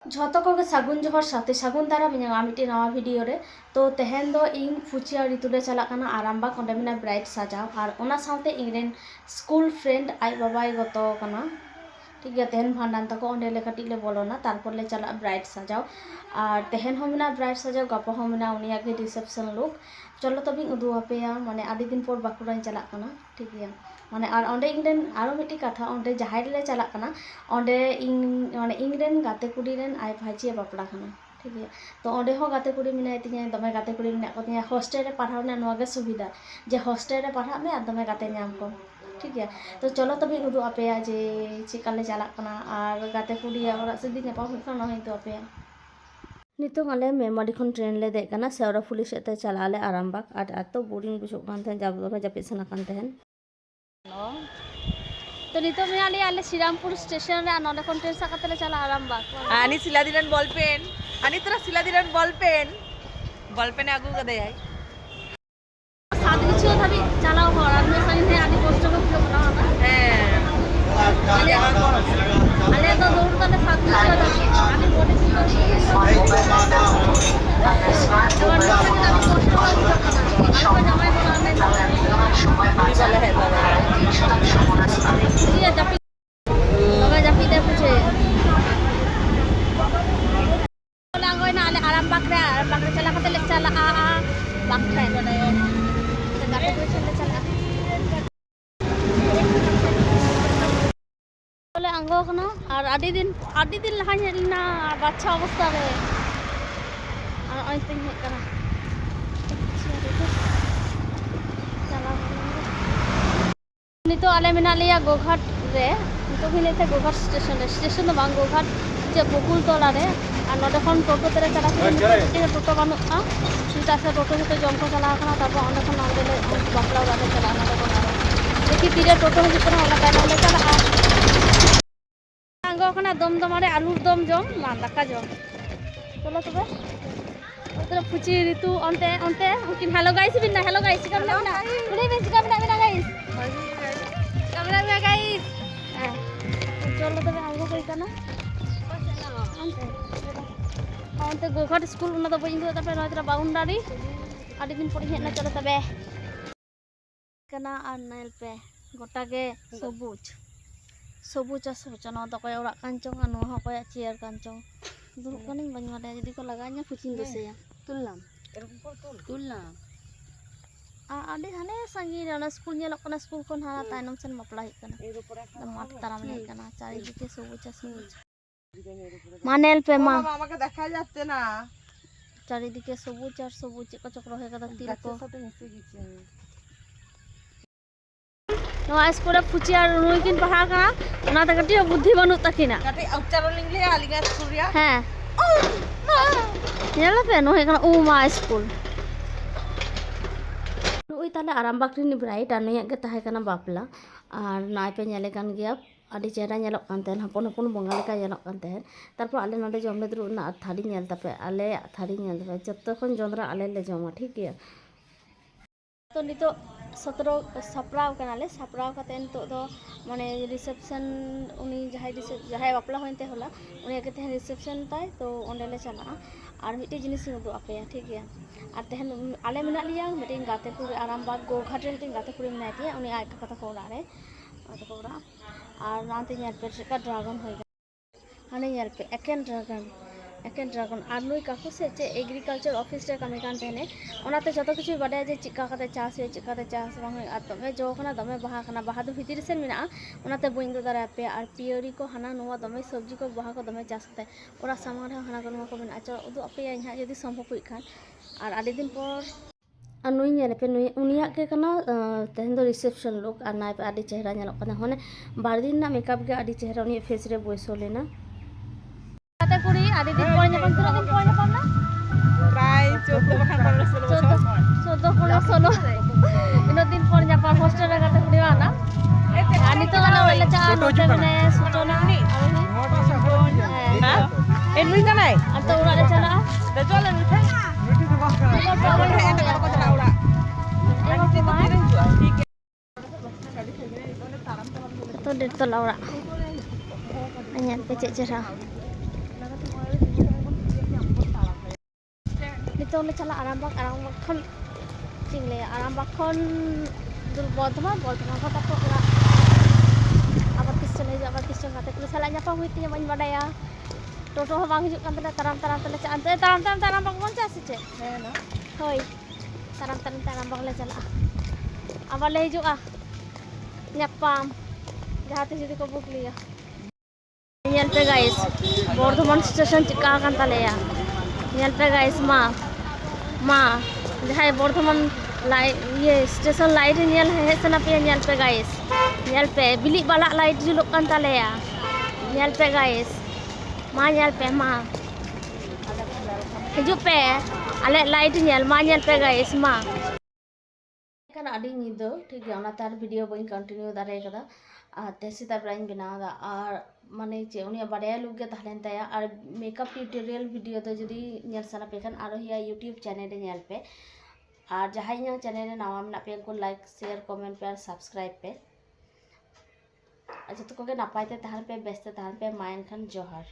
झोतो को सागुन जोहर साथे सागुन दारा मिया मिट्टी नवा वीडियो रे तो तेहन दो इन फुचिया ऋतु रे चला काना आरामबाग ओंडे मिना ब्राइट सजाव और ओना साथे इरेन स्कूल फ्रेंड आई बाबाई गतो काना ठीक है तेहन भांडान तको ओंडे ले कटी ले बोलोना तारपर ले चला ब्राइट सजाव और तेहन हो मिना ब्राइट सजाव गपो हो मिना उनिया के रिसेप्शन लुक चलो तबी उदू आपेया माने आदि दिन पर बाकुरान चला काना ठीक है माने और ओंडे इंगरेन आरो मिट्टी कथा ओंडे जहाई ले चला काना ओंडे इन माने इंगरेन गाते कुड़ी रेन आई भाजी बापड़ा खाना ठीक है तो ओंडे हो गाते कुड़ी मिना तिया दमे गाते कुड़ी मिना को तिया हॉस्टेल रे पढ़ाव ने नवा गे सुविधा जे हॉस्टेल रे पढ़ा में और दमे गाते नाम को ठीक है तो चलो तबी उदू आपेया जे चिकाले चला काना और गाते कुड़ी और सिद्धि ने पाव खाना है तो आपेया नितों आले मेमाड़ी खन ट्रेन ले देख ना सेवरा पुलिस एते चला ले आरामबाग और तो बोरिंग बुझो कान थे जब जापिद सना कान थे तो नितो में आले श्रीरामपुर स्टेशन रे नोडे खन ट्रेन साकते ले चला आरामबाग आनी सिलादिरन बॉलपेन आनी तोरा सिलादिरन बॉलपेन आगु कदे आई सात किछु धाबी चलाओ हो और मैं संग ने आदि पोस्ट को फिल करा आले तो दौड़ तले सात किछु धाबी आदि बोले आरामबाग रे चला कते ले चला आ बाग ट्रेन गाते को चले चला बोले अंगो कना और आदि दिन लहा हेलना बाच्छा अवस्था रे और आइते हे कना चला नितो आले मेना लिया गोघाट रे नितो भी लेते गोघाट स्टेशन तो बांग गोघाट जे बकुल तोला रे और नोडे खन टोटो तेरे चला के टोटो बानुआ सीधा से टोटो से जम को चला कना तब ओंडे खन ओंडे ले बापला वाले चला नोडे को देखि तीरे टोटो हिजुकना ओला ताना ले चला आंगो कना दम दमारे आलूर दम जम मा दाका जम चलो तबे उधर फुची ऋतु ओंते उकिन हेलो गाइस बिना हेलो गाइस कामना बिना उनी बेस कामना बिना गाइस कामना बिना गाइस चलो तबे आंगो कोई कना ओंते गोघाट स्कूल उना तो बइन दो तबे नोतरा बाउंडारी आदि दिन पड़ी हेना चलो तबे कना और नाइल पे गोटा के सबुज सोचना तो कोई ओरा कांचों नो हो कोई चेयर कांचों दुरुक कनिं बनि मादे जदि को लगाnya फुचिन दोसेया तुलनाम आदि हाने संगी ना स्कूल नेलक कना स्कूल खन हाना तायनम सेन मापला हिक कना माठ ताराम ले कना चारि दिके सबुज मानेल पे मा আমাকে দেখা যাচ্ছে না चारि दिके सबुज और सबुज चेक चक्र हे कदा तिल को नवा स्कूल फुची और नुई किन पढ़ा कना ओना त कटी बुद्धि बनु तकिना कटी उच्चारण लिंगले आलिगा स्कूल रे हां नेला पे नो हे कना उमा स्कूल नुई ताले आरामबाग रे ब्राइट और नुई के ताहे कना बापला और नाय पे नेले कान गया आदि चेहरा नेलक कान तेन हपन हपन बंगा लेका नेलक कान तेन तारपर आले नोडे जम ले दुरु ना थाड़ी नेल तपे आले थाड़ी नेल तपे जत्तो खन जोंदरा आले ले जमा ठीक गया तो नितो 17 सप्राव कनाले सप्राव कते तो दो माने रिसेप्शन उनी जहाय बापला होइनते होला उनी के तेहन रिसेप्शन ताय तो ओंडे ले चला और मिटे जिनिस उदु आपेया ठीक गया और तेहन आले मेना लिया मिटे गाते पुरी आरामबाग गोघाट रे मिटे गाते पुरी मेना तिया उनी आय कथा को ओरा रे तो ओरा और नाते नेल पे का ड्रैगन होय हाने नेल पे एकेन ड्रैगन और नुई काकू से चे एग्रीकल्चर ऑफिस रे कमी कान तेने ओनाते जतो किछु बाडे जे चिका कते चाष है चिकाते चाष बांग आ तमे जो कना दमे बाहा दो भीतर से मेना ओनाते बइन दो दारा पे और पियरी को हाना नोवा दमे सब्जी को बाहा को दमे चाष कते ओरा सामान हाना को नोवा को मेना चलो उदु अपे यहाँ यदि संभव हुई खान और आदि दिन पर और नुई नेल पे नुई उनिया के कना तेहन दो रिसेप्शन लोग और नाय पे आदि चेहरा नेलक कना होने बार दिन ना मेकअप के आदि चेहरा उनी फेस रे बयसो लेना कते कुड़ी आदि दिन पर अपन तीन दिन पर अपन ना प्राय 14 बखन 16 इन दिन पर जापान हॉस्टल रे कते कुड़ी आना आनी तो वाला वाला चा नोटे ने सुटोना हां एनुई कनाय अब तो उड़ा चला दे चले मिठे मिठी तो बात करा एंड को चला उड़ा ठीक है तो डेट तो लाउरा Ayan, pecek cerah. Nitong le chala Arambag khon ching le Arambag khon Bordhaman ko tapo ora abar kiston kate kule salah nyapa huit nya bañ badaya toto ho bang hijuk kan taram tele cha ante taram bang monca se ce ना hoi taram bang le chala abar le hijuk nyapam jahat judi ko buk liya nyel pe guys Bordhaman station chika kan taleya nyel pe guys ma jahai Bordhaman light ये station light nyel हे सना पे nyel पे guys nyel पे बिली बाला light जुलुक kan taleya nyel पे गाइस ma nyel पे ma hijuk pe ale light nyel pe guys ma kan adi nido ठीक है ona tar video bain continue dare kada আর তেসি তার ব্রাইন বেনাওদা আর মানে যে উনি বাড়াইয়া লুক গে তাহলেন তায়া আর মেকআপ টিউটোরিয়াল ভিডিও তো যদি nyel sana pe kan aro hiya YouTube channel e nyel pe R jahay yang channel e nawa mena pe ko like share comment pe R subscribe pe acha to ko ge napay te tahan pe best tahan pe main khan johar